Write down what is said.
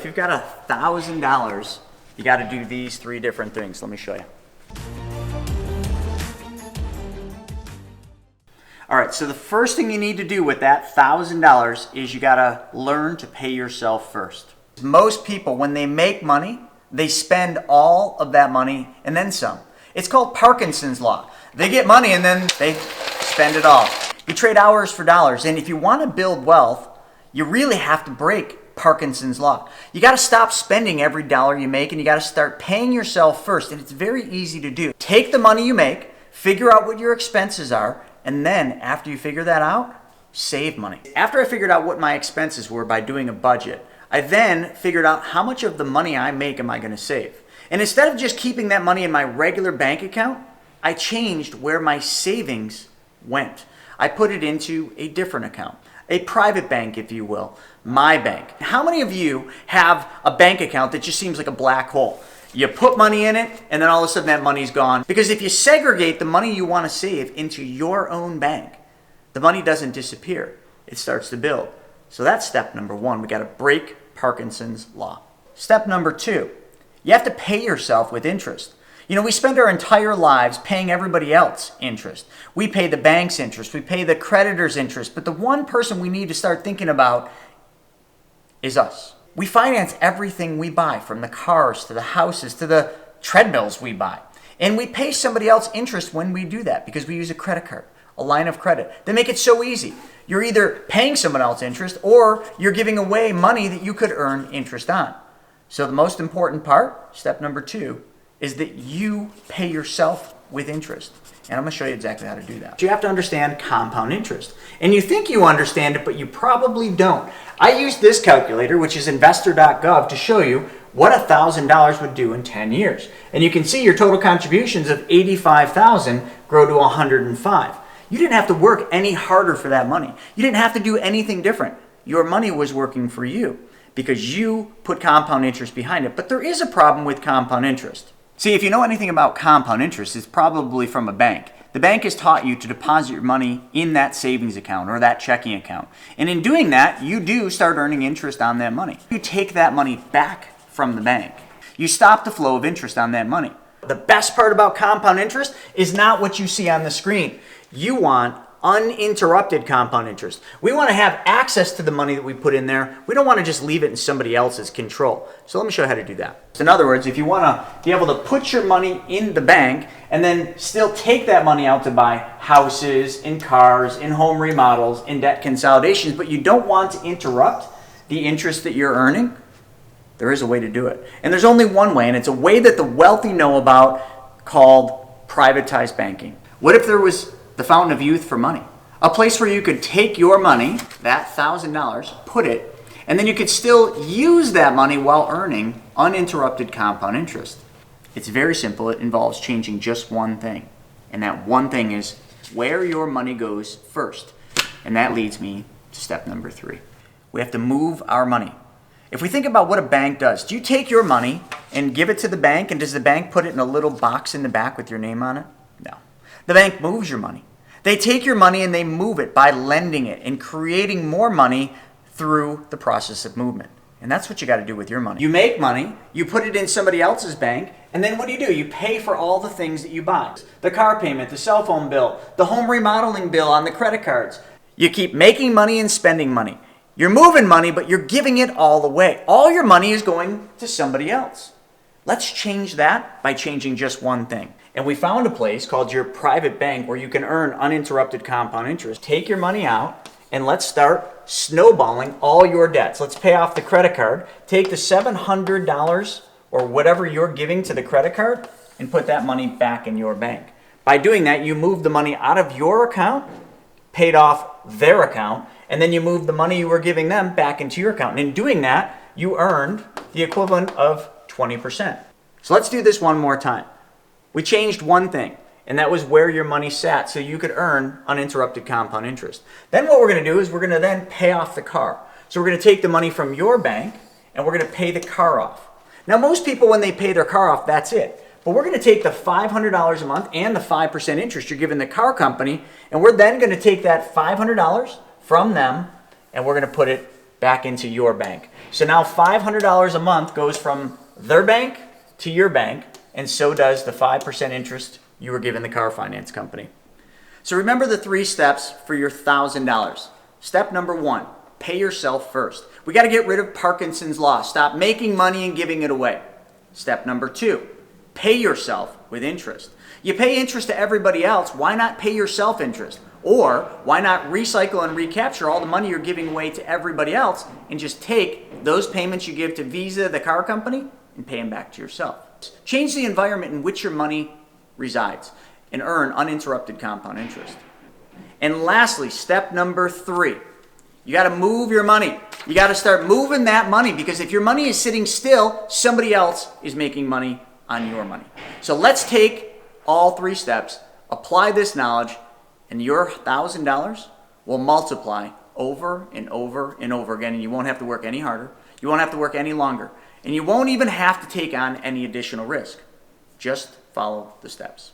If you've got $1,000, you got to do these three different things. Let me show you. All right, so the first thing you need to do with that $1,000 is you got to learn to pay yourself first. Most people, when they make money, they spend all of that money and then some. It's called Parkinson's law. They get money and then they spend it all. You trade hours for dollars, and if you want to build wealth, you really have to break Parkinson's law. You got to stop spending every dollar you make, and you got to start paying yourself first, and it's very easy to do. Take the money you make, figure out what your expenses are, and then after you figure that out, save money. After I figured out what my expenses were by doing a budget, I then figured out how much of the money I make am I going to save. And instead of just keeping that money in my regular bank account, I changed where my savings went. I put it into a different account. A private bank, if you will, my bank. How many of you have a bank account that just seems like a black hole? You put money in it, and then all of a sudden that money's gone. Because if you segregate the money you want to save into your own bank, the money doesn't disappear. It starts to build. So that's step number one. We got to break Parkinson's law. Step number two, you have to pay yourself with interest. You know, we spend our entire lives paying everybody else interest. We pay the bank's interest. We pay the creditor's interest. But the one person we need to start thinking about is us. We finance everything we buy, from the cars to the houses to the treadmills we buy. And we pay somebody else interest when we do that because we use a credit card, a line of credit. They make it so easy. You're either paying someone else interest or you're giving away money that you could earn interest on. So the most important part, step number two, is that you pay yourself with interest. And I'm going to show you exactly how to do that. You have to understand compound interest. And you think you understand it, but you probably don't. I used this calculator, which is investor.gov, to show you what $1,000 would do in 10 years. And you can see your total contributions of $85,000 grow to $105,000. You didn't have to work any harder for that money. You didn't have to do anything different. Your money was working for you because you put compound interest behind it. But there is a problem with compound interest. See, if you know anything about compound interest, it's probably from a bank. The bank has taught you to deposit your money in that savings account or that checking account. And in doing that, you do start earning interest on that money. You take that money back from the bank. You stop the flow of interest on that money. The best part about compound interest is not what you see on the screen. You want uninterrupted compound interest. We want to have access to the money that we put in there. We don't want to just leave it in somebody else's control. So let me show you how to do that. In other words, if you want to be able to put your money in the bank and then still take that money out to buy houses and cars and home remodels and debt consolidations, but you don't want to interrupt the interest that you're earning, there is a way to do it. And there's only one way, and it's a way that the wealthy know about, called privatized banking. What if there was the fountain of youth for money? A place where you could take your money, that $1,000, put it, and then you could still use that money while earning uninterrupted compound interest. It's very simple. It involves changing just one thing. And that one thing is where your money goes first. And that leads me to step number three. We have to move our money. If we think about what a bank does, do you take your money and give it to the bank, and does the bank put it in a little box in the back with your name on it? No. The bank moves your money. They take your money and they move it by lending it and creating more money through the process of movement. And that's what you got to do with your money. You make money, you put it in somebody else's bank, and then what do? You pay for all the things that you buy. The car payment, the cell phone bill, the home remodeling bill on the credit cards. You keep making money and spending money. You're moving money, but you're giving it all away. All your money is going to somebody else. Let's change that by changing just one thing. And we found a place called your private bank where you can earn uninterrupted compound interest. Take your money out and let's start snowballing all your debts. Let's pay off the credit card. Take the $700 or whatever you're giving to the credit card and put that money back in your bank. By doing that, you move the money out of your account, paid off their account, and then you move the money you were giving them back into your account. And in doing that, you earned the equivalent of 20%. So let's do this one more time. We changed one thing, and that was where your money sat so you could earn uninterrupted compound interest. Then what we're going to do is we're going to then pay off the car. So we're going to take the money from your bank and we're going to pay the car off. Now most people, when they pay their car off, that's it. But we're going to take the $500 a month and the 5% interest you're giving the car company, and we're then going to take that $500 from them and we're going to put it back into your bank. So now $500 a month goes from their bank to your bank, and so does the 5% interest you were giving the car finance company. So remember the 3 steps for your $1,000. Step number 1, pay yourself first. We got to get rid of Parkinson's law. Stop making money and giving it away. Step number 2, pay yourself with interest. You pay interest to everybody else, why not pay yourself interest? Or why not recycle and recapture all the money you're giving away to everybody else and just take those payments you give to Visa, the car company, and pay them back to yourself. Change the environment in which your money resides and earn uninterrupted compound interest. And lastly, step number 3, you got to move your money. You got to start moving that money, because if your money is sitting still, somebody else is making money on your money. So let's take all 3 steps, apply this knowledge, and your $1,000 will multiply over and over and over again, and you won't have to work any harder. You won't have to work any longer. And you won't even have to take on any additional risk. Just follow the steps.